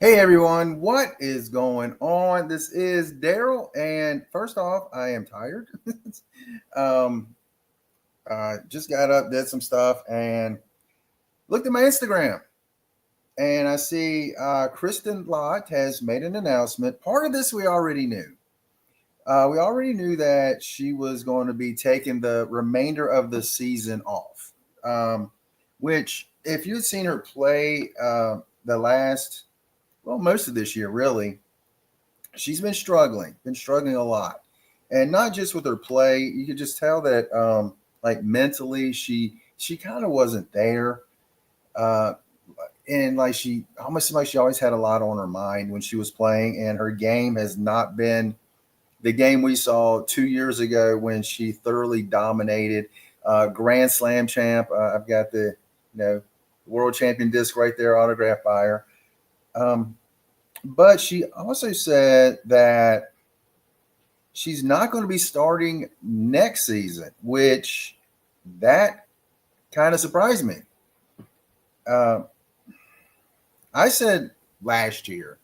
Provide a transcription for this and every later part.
Hey everyone, what is going on? This is Daryl, and first off, I am tired. um, just got up, did some stuff, and looked at my Instagram, and I see Kristin Lätt has made an announcement. Part of this we already knew. We already knew that she was going to be taking the remainder of the season off, which, if you'd seen her play the last, well, most of this year, really, she's been struggling a lot, and not just with her play. You could just tell that, like mentally, she kind of wasn't there, uh, and like she almost seemed like she always had a lot on her mind when she was playing, and her game has not been the game we saw 2 years ago when she thoroughly dominated. Grand Slam champ. I've got the world champion disc right there, autographed by her. Um, but she also said that she's not going to be starting next season, which that kind of surprised me. Uh, I said last year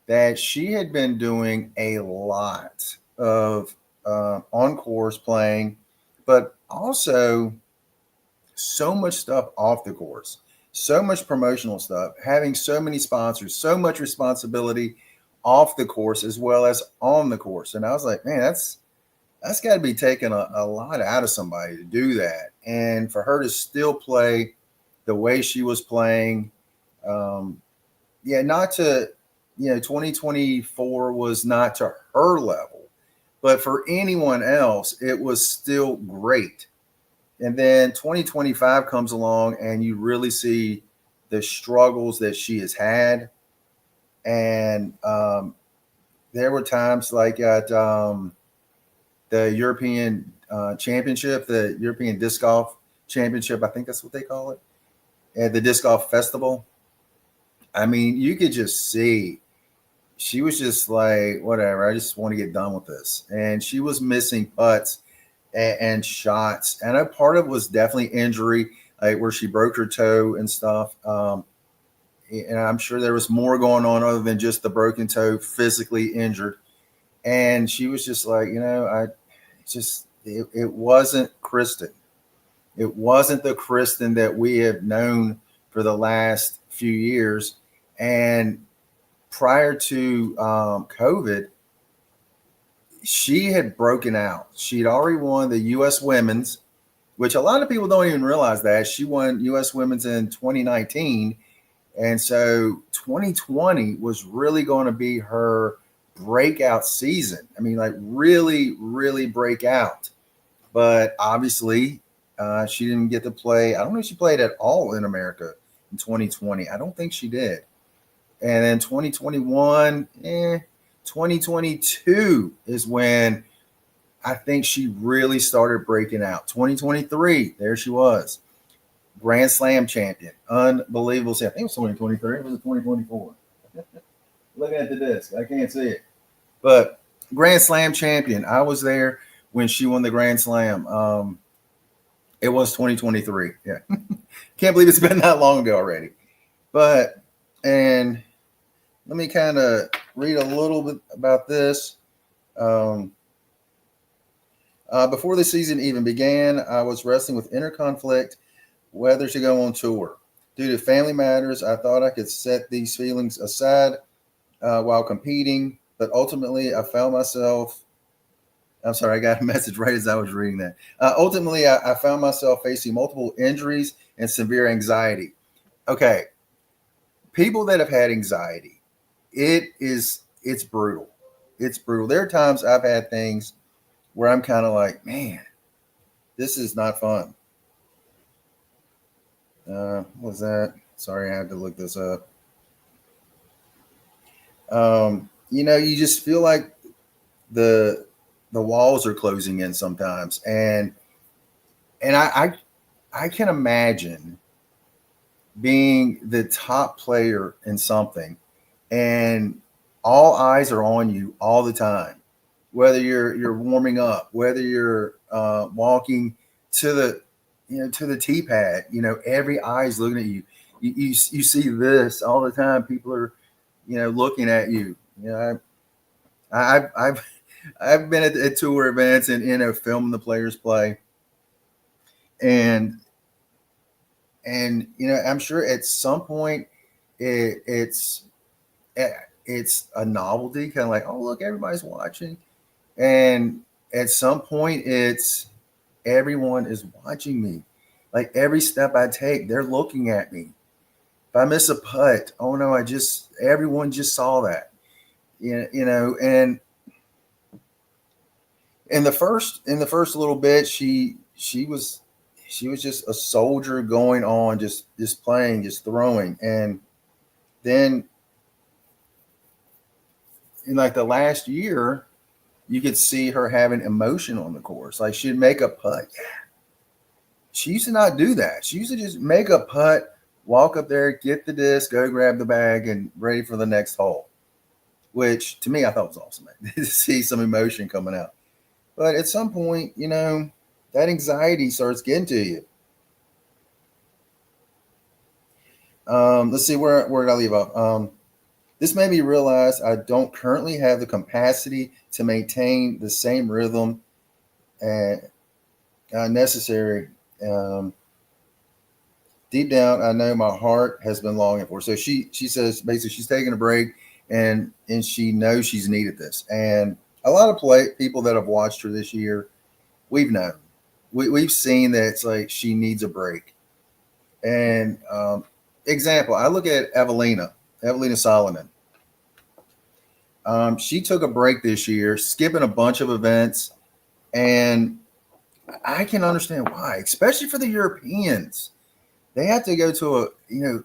that she had been doing a lot of on course playing, but also so much stuff off the course, so much promotional stuff, having so many sponsors, so much responsibility off the course as well as on the course. And I was like, man, that's got to be taking a lot out of somebody to do that. And for her to still play the way she was playing, um, yeah, not to, 2024 was not to her level, but for anyone else, it was still great. And then 2025 comes along and you really see the struggles that she has had. And there were times like at the European Championship, the European Disc Golf Championship, I think that's what they call it, at the Disc Golf Festival. I mean, you could just see she was just like, whatever, I just want to get done with this. And she was missing putts and shots. And a part of it was definitely injury, like where she broke her toe and stuff. And I'm sure there was more going on other than just the broken toe, physically injured. And she was just like, it wasn't Kristin. It wasn't the Kristin that we have known for the last few years. And prior to COVID, she had broken out. She'd already won the U.S. Women's, which a lot of people don't even realize that. She won U.S. Women's in 2019. And so 2020 was really going to be her breakout season. I mean, like really, really break out. But obviously, she didn't get to play. I don't know if she played at all in America in 2020. I don't think she did. And then 2021, 2022 is when I think she really started breaking out. 2023, there she was. Grand Slam champion. Unbelievable. I think it was 2023. It was 2024. Looking at the disc, I can't see it. But Grand Slam champion. I was there when she won the Grand Slam. It was 2023. Yeah. Can't believe it's been that long ago already. But, and let me kind of read a little bit about this. Before the season even began, I was wrestling with inner conflict whether to go on tour. Due to family matters, I thought I could set these feelings aside while competing, but ultimately I found myself. I'm sorry, I got a message right as I was reading that. Ultimately, I found myself facing multiple injuries and severe anxiety. Okay, people that have had anxiety, it's brutal. It's brutal. There are times I've had things where I'm kind of like, man, this is not fun. What was that? Sorry, I had to look this up. You just feel like the the walls are closing in sometimes, and I can imagine being the top player in something, and all eyes are on you all the time, whether you're warming up, whether you're walking to the to the tee pad. Every eye is looking at you. You see this all the time. People are looking at you. I've been at tour events and filming the players play, and I'm sure at some point it, it's eh, it's a novelty, kind of like, oh look, everybody's watching, and at some point it's everyone is watching me. Like every step I take, they're looking at me. If I miss a putt, oh no, everyone just saw that. And in the first little bit, she was just a soldier going on, just playing, just throwing. And then in like the last year, you could see her having emotion on the course. Like she'd make a putt. She used to not do that. She used to just make a putt, walk up there, get the disc, go grab the bag, and ready for the next hole. Which to me, I thought was awesome, man, to see some emotion coming out. But at some point, that anxiety starts getting to you. Let's see, where did I leave off? This made me realize I don't currently have the capacity to maintain the same rhythm and necessary. Um, Deep down, I know my heart has been longing for. So she says basically she's taking a break, and she knows she's needed this. And a lot of people that have watched her this year, we've known, we've seen that it's like she needs a break. And example, I look at Evelina Solomon. She took a break this year, skipping a bunch of events, and I can understand why, especially for the Europeans. They have to go to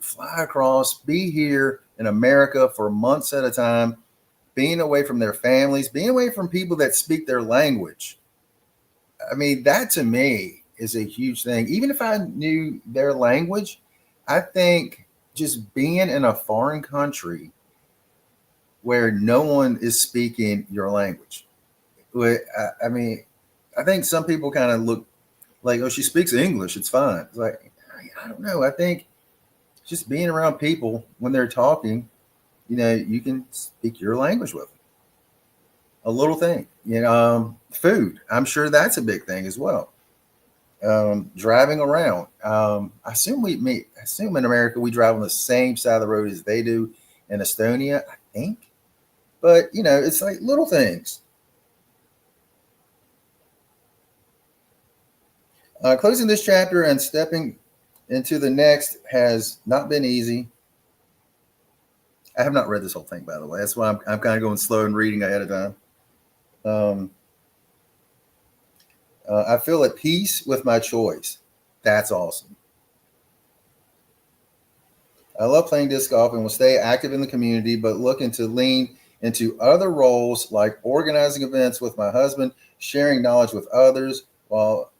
fly across, be here in America for months at a time, being away from their families, being away from people that speak their language. I mean, that to me is a huge thing. Even if I knew their language, I think just being in a foreign country where no one is speaking your language. I mean, I think some people kind of look like, oh, she speaks English, it's fine. It's like, I don't know. I think just being around people when they're talking, you can speak your language with them. A little thing, food. I'm sure that's a big thing as well. Driving around. I assume in America we drive on the same side of the road as they do in Estonia, I think. But it's like little things. Closing this chapter and stepping into the next has not been easy. I have not read this whole thing, by the way. That's why I'm kind of going slow and reading ahead of time. I feel at peace with my choice. That's awesome. I love playing disc golf and will stay active in the community, but looking to lean into other roles like organizing events with my husband, sharing knowledge with others, while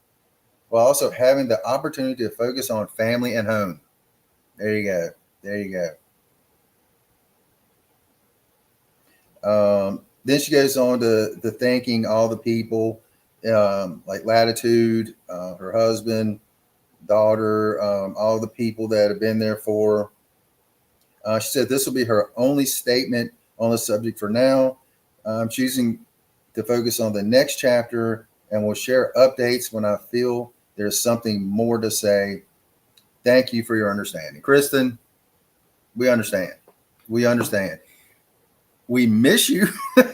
also having the opportunity to focus on family and home. There you go. There you go. Then she goes on to thanking all the people, like Latitude, her husband, daughter, all the people that have been there for her. She said this will be her only statement on the subject for now. I'm choosing to focus on the next chapter and will share updates when I feel there's something more to say. Thank you for your understanding. Kristin, we understand. We understand. We miss you.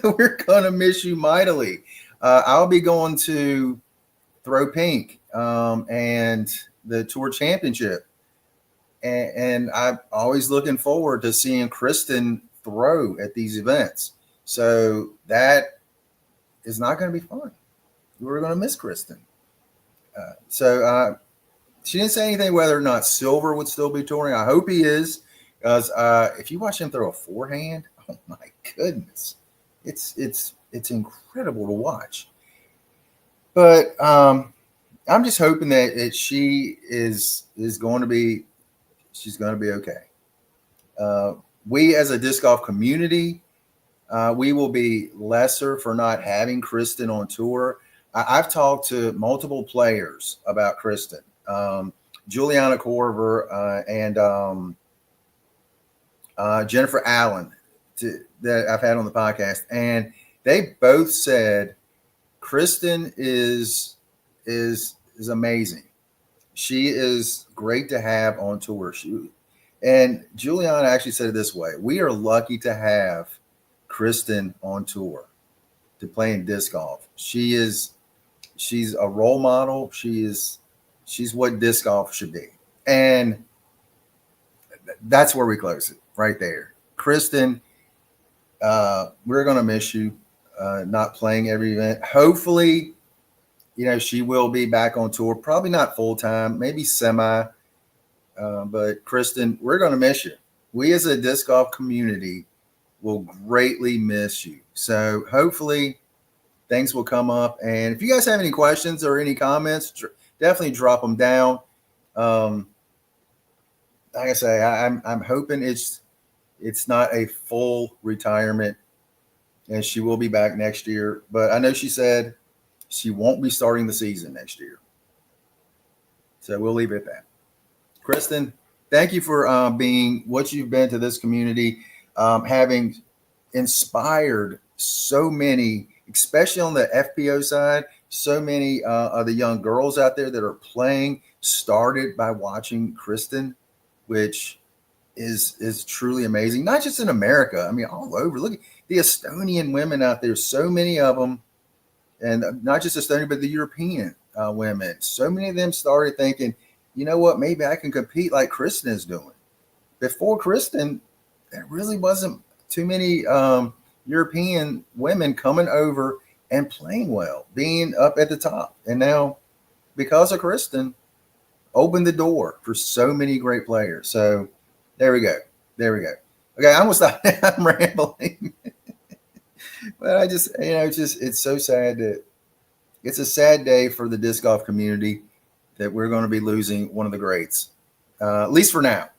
We're going to miss you mightily. I'll be going to Throw Pink and the Tour Championship. And I'm always looking forward to seeing Kristin throw at these events. So that is not going to be fun. We're going to miss Kristin. So she didn't say anything whether or not Silver would still be touring. I hope he is, because if you watch him throw a forehand, oh my goodness, it's incredible to watch. But I'm just hoping that she is going to be, she's going to be okay. We as a disc golf community, we will be lesser for not having Kristin on tour. I've talked to multiple players about Kristin, Juliana Korver and Jennifer Allen. that I've had on the podcast, and they both said Kristin is amazing. She is great to have on tour. And Juliana actually said it this way: we are lucky to have Kristin on tour to play in disc golf. She's a role model. She's what disc golf should be. And that's where we close it right there. Kristin, we're going to miss you not playing every event. Hopefully, she will be back on tour. Probably not full time, maybe semi. But Kristin, we're going to miss you. We as a disc golf community will greatly miss you. So hopefully things will come up. And if you guys have any questions or any comments, definitely drop them down. Like I say, I'm hoping it's not a full retirement, and she will be back next year. But I know she said she won't be starting the season next year. So we'll leave it at that. Kristin, thank you for being what you've been to this community, having inspired so many, especially on the FPO side, so many of the young girls out there that are playing started by watching Kristin, which is truly amazing. Not just in America, I mean, all over. Look at the Estonian women out there, so many of them, and not just Estonian, but the European women. So many of them started thinking, you know what, maybe I can compete like Kristin is doing. Before Kristin, there really wasn't too many European women coming over and playing well, being up at the top. And now, because of Kristin, opened the door for so many great players. So there we go. Okay, I almost thought I'm rambling. But I just, it's so sad that it's a sad day for the disc golf community that we're going to be losing one of the greats. At least for now.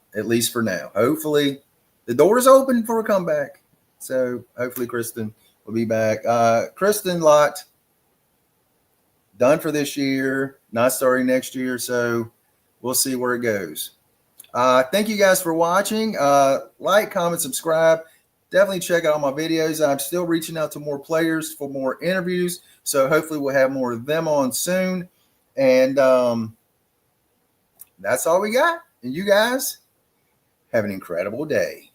Hopefully the door is open for a comeback. So hopefully Kristin will be back. Kristin Lätt, done for this year, not starting next year. So we'll see where it goes. Thank you guys for watching. Like, comment, subscribe. Definitely check out my videos. I'm still reaching out to more players for more interviews. So hopefully we'll have more of them on soon. And that's all we got. And you guys have an incredible day.